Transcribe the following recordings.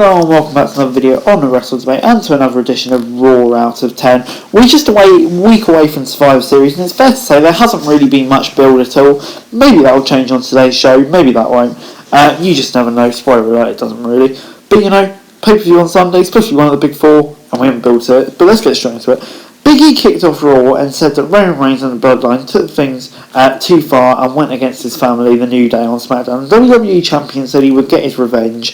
Hello and welcome back to another video on the Wrestle Debate and to another edition of Raw out of 10. We're just a week away from Survivor Series, and it's fair to say there hasn't really been much build at all. Maybe that will change on today's show, maybe that won't. You just never know. Spoiler alert, it doesn't really. But you know, pay-per-view on Sunday, especially one of the big four, and we haven't built to it. But let's get straight into it. Big E kicked off Raw and said that Roman Reigns and the Bloodline took things too far and went against his family, the New Day, on SmackDown. The WWE Champion said he would get his revenge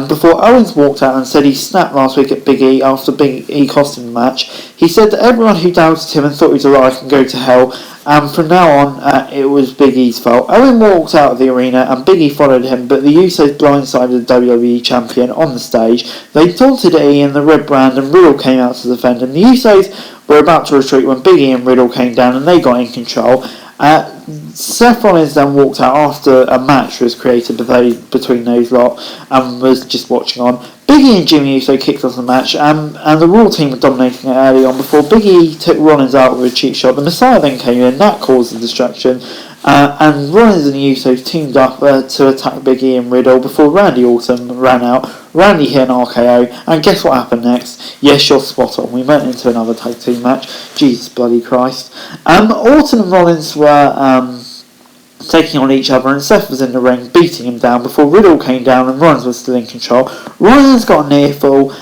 before Owens walked out and said he snapped last week at Big E after Big E cost him the match. He said that everyone who doubted him and thought he was alive can go to hell, and from now on it was Big E's fault. Owen walked out of the arena and Big E followed him, but the Usos blindsided the WWE Champion on the stage. They taunted E in the red brand and Riddle came out to defend him. The Usos were about to retreat when Big E and Riddle came down and they got in control. Seth Rollins then walked out after a match was created between those lot and was just watching on. Big E and Jimmy Uso kicked off the match and the Raw team were dominating it early on before Big E took Rollins out with a cheap shot. The Messiah then came in, that caused the distraction. And Rollins and the Usos teamed up to attack Big E and Riddle before Randy Orton ran out. Randy hit an RKO, and guess what happened next? Yes, you're spot on. We went into another tag team match. Jesus bloody Christ. Orton and Rollins were taking on each other, and Seth was in the ring beating him down before Riddle came down and Rollins was still in control. Rollins got a near fall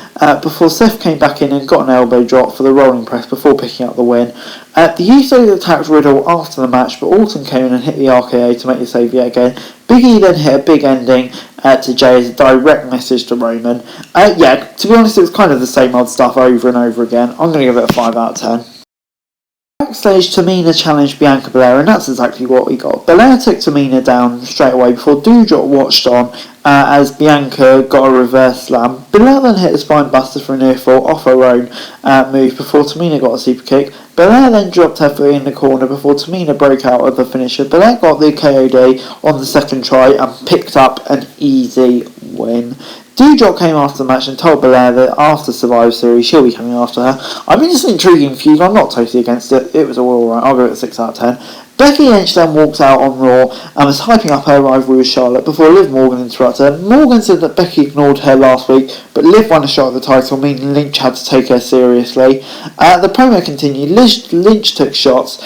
before Seth came back in and got an elbow drop for the rolling press before picking up the win. The Usos attacked Riddle after the match, but Orton came in and hit the RKO to make the save yet again. Big E then hit a big ending to Jay as a direct message to Roman. To be honest, it was kind of the same old stuff over and over again. I'm going to give it a 5 out of 10. Backstage, Tamina challenged Bianca Belair, and that's exactly what we got. Belair took Tamina down straight away before Doudrop watched on as Bianca got a reverse slam. Belair then hit a spine buster for a near fall off her own move before Tamina got a super kick. Belair then dropped her foot in the corner before Tamina broke out of the finisher. Belair got the KOD on the second try and picked up an easy win. Doudrop came after the match and told Belair that after Survivor Series she'll be coming after her. I mean, it's an intriguing feud. I'm not totally against it. It was all alright. I'll give it a 6 out of 10. Becky Lynch then walked out on Raw and was hyping up her rivalry with Charlotte before Liv Morgan interrupted her. Morgan said that Becky ignored her last week, but Liv won a shot at the title, meaning Lynch had to take her seriously. The promo continued. Lynch took shots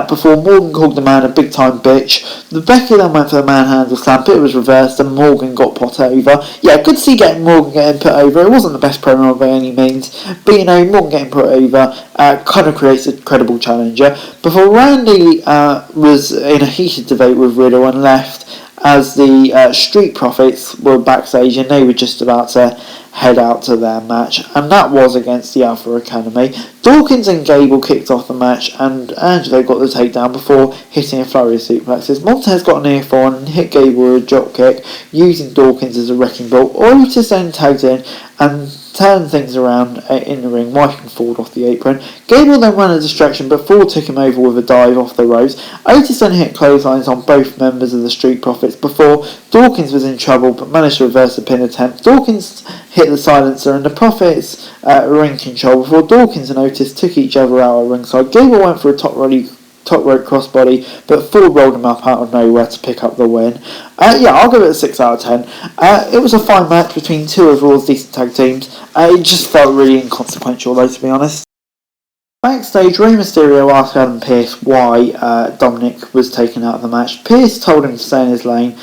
before Morgan called the man a big time bitch. Becky then went for the manhandle slam, but it was reversed and Morgan got put over. Yeah, good to see Morgan getting put over. It wasn't the best promo by any means, but you know, Morgan getting put over kind of creates a credible challenger. Before Randy was in a heated debate with Riddle and left as the Street Profits were backstage and they were just about to head out to their match, and that was against the Alpha Academy. Dawkins and Gable kicked off the match and Angelo got the takedown before hitting a flurry of suplexes. Montez got a near fall and hit Gable with a drop kick using Dawkins as a wrecking ball. Otis then tagged in and turned things around in the ring, wiping Ford off the apron. Gable then ran a distraction, but Ford took him over with a dive off the ropes. Otis then hit clotheslines on both members of the Street Profits before Dawkins was in trouble, but managed to reverse the pin attempt. Dawkins hit the silencer and the Profits were in control before Dawkins and Otis took each other out at ringside. Gable went for a top rope crossbody, but Ford rolled him up out of nowhere to pick up the win. I'll give it a 6 out of 10. It was a fine match between two of Raw's decent tag teams. It just felt really inconsequential though, to be honest. Backstage, Rey Mysterio asked Adam Pearce why Dominic was taken out of the match. Pearce told him to stay in his lane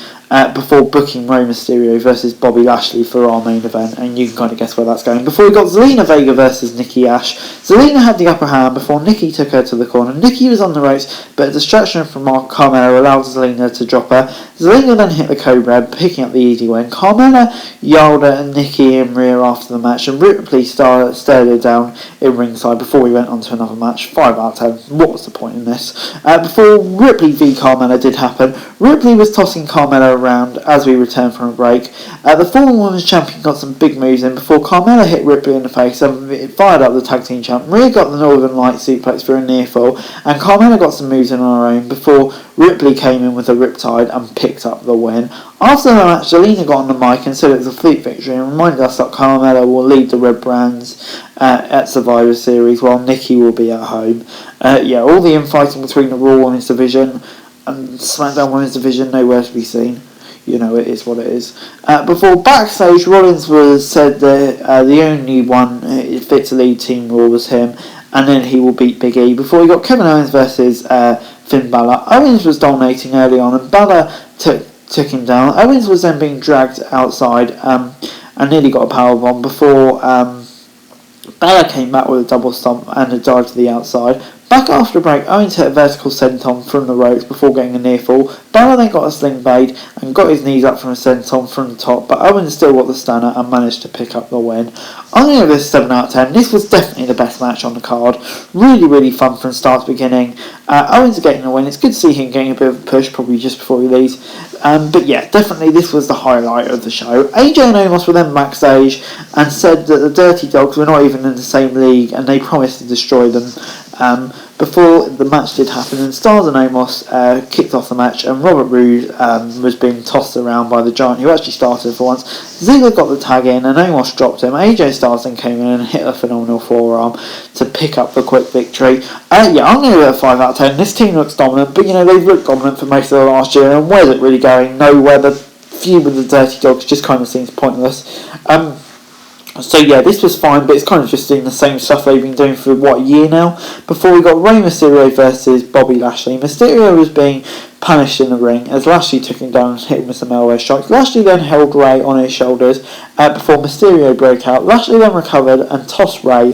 before booking Rey Mysterio versus Bobby Lashley for our main event, and you can kind of guess where that's going. Before we got Zelina Vega versus Nikki Ash. Zelina had the upper hand before Nikki took her to the corner. Nikki was on the ropes, but a distraction from Carmella allowed Zelina to drop her. Zelina then hit the Cobra, picking up the easy win. Carmella yelled at Nikki in rear after the match, and Ripley stared her down in ringside before we went on to another match. 5 out of 10. What was the point in this? Before Ripley v Carmella did happen, Ripley was tossing Carmella around as we returned from a break. The former Women's Champion got some big moves in before Carmella hit Ripley in the face and it fired up the tag team champ. Rhea got the Northern Light suplex for a near fall, and Carmella got some moves in on her own before Ripley came in with a riptide and picked up the win. After the match, Zelina got on the mic and said it was a fleet victory and reminded us that Carmella will lead the Red Brands at Survivor Series while Nikki will be at home. All the infighting between the Raw Women's Division and SmackDown Women's Division nowhere to be seen. it is what it is. Before backstage, Rollins said that the only one fit to lead Team Raw was him, and then he will beat Big E. Before he got Kevin Owens versus Finn Balor. Owens was dominating early on, and Balor took him down. Owens was then being dragged outside and nearly got a powerbomb before Balor came back with a double stomp and a dive to the outside. Back after a break, Owens hit a vertical senton from the ropes before getting a near fall. Balor then got a sling blade and got his knees up from a senton from the top, but Owens still got the stunner and managed to pick up the win. I'm going to give this 7 out of 10. This was definitely the best match on the card. Really, really fun from start to beginning. Owens getting the win. It's good to see him getting a bit of a push, probably just before he leaves. But yeah, definitely this was the highlight of the show. AJ and Omos were then backstage and said that the Dirty Dogs were not even in the same league and they promised to destroy them. Before the match did happen, and Styles and Omos kicked off the match, and Robert Roode was being tossed around by the Giant, who actually started for once. Ziggler got the tag in, and Omos dropped him. AJ Styles then came in and hit a phenomenal forearm to pick up the quick victory. I'm going to give it a 5 out of 10. This team looks dominant, but they've looked dominant for most of the last year, and where's it really going? Nowhere. The feud with the Dirty Dogs just kind of seems pointless. So yeah, this was fine, but it's kind of just doing the same stuff they've been doing for, a year now? Before we got Rey Mysterio versus Bobby Lashley. Mysterio was being punished in the ring as Lashley took him down and hit him with some elbow strikes. Lashley then held Rey on his shoulders before Mysterio broke out. Lashley then recovered and tossed Rey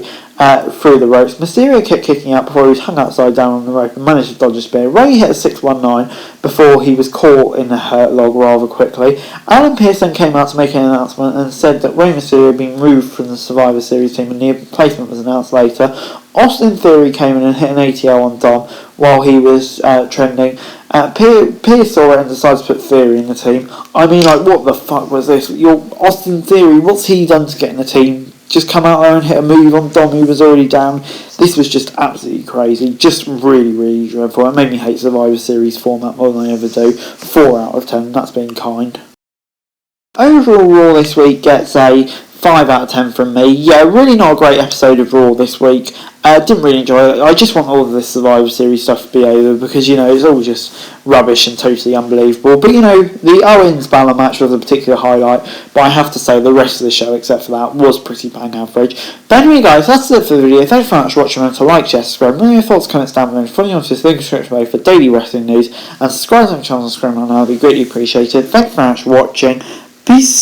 through the ropes. Mysterio kept kicking out before he was hung upside down on the rope and managed to dodge a spear. Rey hit a 619 before he was caught in the hurt log rather quickly. Alan Pearce then came out to make an announcement and said that Rey Mysterio had been removed from the Survivor Series team and the replacement was announced later. Austin Theory came in and hit an ATL on Dom while he was trending. Pearce saw it and decided to put Theory in the team. What the fuck was this? Austin Theory, what's he done to get in the team? Just come out there and hit a move on Dom who was already down. This was just absolutely crazy. Just really, really dreadful. It made me hate Survivor Series format more than I ever do. 4 out of 10, that's being kind. Overall, Raw this week gets a 5 out of 10 from me. Yeah, really not a great episode of Raw this week. Didn't really enjoy it. I just want all of this Survivor Series stuff to be over because, it's all just rubbish and totally unbelievable. But, the Owens-Balor match was a particular highlight. But I have to say the rest of the show, except for that, was pretty bang average. But anyway, guys, that's it for the video. Thanks very much for watching. Remember to like, share, subscribe. Leave your thoughts, comments down below. Follow me on this link description below for daily wrestling news. And subscribe to my channel and subscribe, and I'll be greatly appreciated. Thanks very much for watching. Peace.